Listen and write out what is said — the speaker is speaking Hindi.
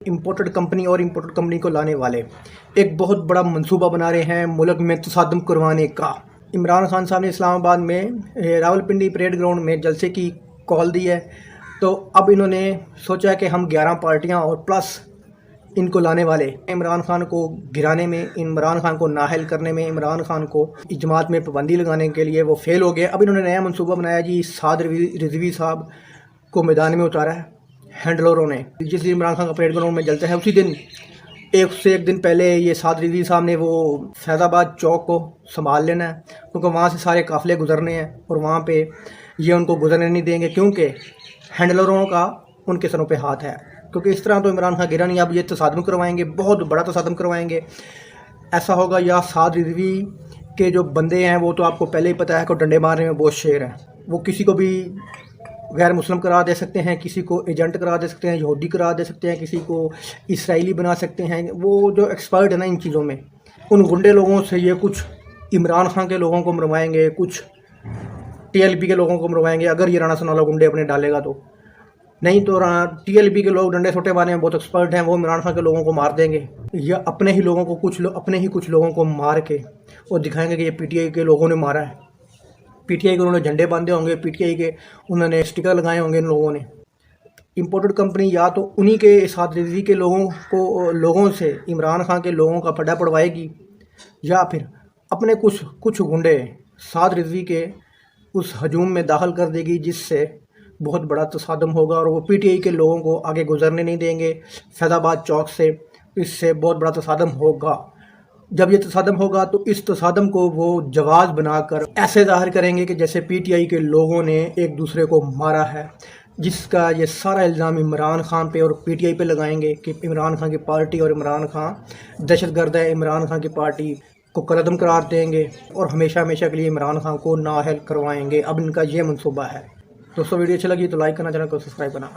इम्पोर्टेड कंपनी और इम्पोर्टेड कंपनी को लाने वाले एक बहुत बड़ा मंसूबा बना रहे हैं मुल्क में तसादम करवाने का। इमरान खान साहब ने इस्लामाबाद में रावलपिंडी परेड ग्राउंड में जलसे की कॉल दी है। तो अब इन्होंने सोचा कि हम 11 पार्टियां और प्लस इनको लाने वाले इमरान खान को गिराने में, इमरान खान को नाअहल करने में, इमरान खान को इजमात में पाबंदी लगाने के लिए वो फेल हो गए। अब इन्होंने नया मंसूबा बनाया जी। साद रिजवी साहब को मैदान में उतारा है हैंडलरों ने। जिस दिन इमरान खान का परेड ग्राउंड में जलता है उसी दिन एक दिन पहले ये साद रिजवी साहब ने वो फैज़ाबाद चौक को संभाल लेना है, क्योंकि वहाँ से सारे काफ़िले गुजरने हैं और वहाँ पे ये उनको गुजरने नहीं देंगे, क्योंकि हैंडलरों का उनके सरों पे हाथ है। क्योंकि इस तरह तो इमरान खान गिरा नहीं, अब ये तसादम करवाएंगे, बहुत बड़ा तसादम करवाएंगे। ऐसा होगा या साद रिजवी के जो बंदे हैं वो तो आपको पहले ही पता है कि डंडे मारने में बहुत शेर हैं। वो किसी को भी गैर मुस्लिम करार दे सकते हैं, किसी को एजेंट करार दे सकते हैं, यहूदी करार दे सकते हैं, किसी को इसराइली बना सकते हैं। वो जो एक्सपर्ट है ना इन चीज़ों में, उन गुंडे लोगों से ये कुछ इमरान खान के लोगों को मरवाएंगे, कुछ TLP के लोगों को मरवाएंगे, अगर ये राणा सनाउल्लाह गुंडे अपने डालेगा तो। नहीं तो TLP के लोग डंडे छोटे मारने में बहुत एक्सपर्ट हैं, वो इमरान खान के लोगों को मार देंगे या अपने ही लोगों को कुछ लोगों को मार के और दिखाएंगे कि ये PTI के लोगों ने मारा है। PTI के उन्होंने झंडे बांधे होंगे, PTI के उन्होंने स्टिकर लगाए होंगे इन लोगों ने। इम्पोर्टेड कंपनी या तो उन्हीं के साद रिजवी के लोगों से इमरान खान के लोगों का फड्डा पड़वाएगी, या फिर अपने कुछ गुंडे साद रिजवी के उस हजूम में दाखिल कर देगी, जिससे बहुत बड़ा तसादम होगा और वो PTI के लोगों को आगे गुजरने नहीं देंगे फैज़ाबाद चौक से। इससे बहुत बड़ा तसादम होगा। जब ये तसादम होगा तो इस तसादम को वो जवाज़ बनाकर ऐसे ज़ाहिर करेंगे कि जैसे PTI के लोगों ने एक दूसरे को मारा है, जिसका ये सारा इल्ज़ाम इमरान खान पे और PTI पे लगाएंगे कि इमरान खान की पार्टी और इमरान खान दहशतगर्द है। इमरान खान की पार्टी को कलअदम करार देंगे और हमेशा के लिए इमरान खान को नाअहल करवाएंगे। अब इनका ये मंसूबा है। दोस्तों वीडियो अच्छी लगी तो लाइक करना, चैनल को सब्सक्राइब करना।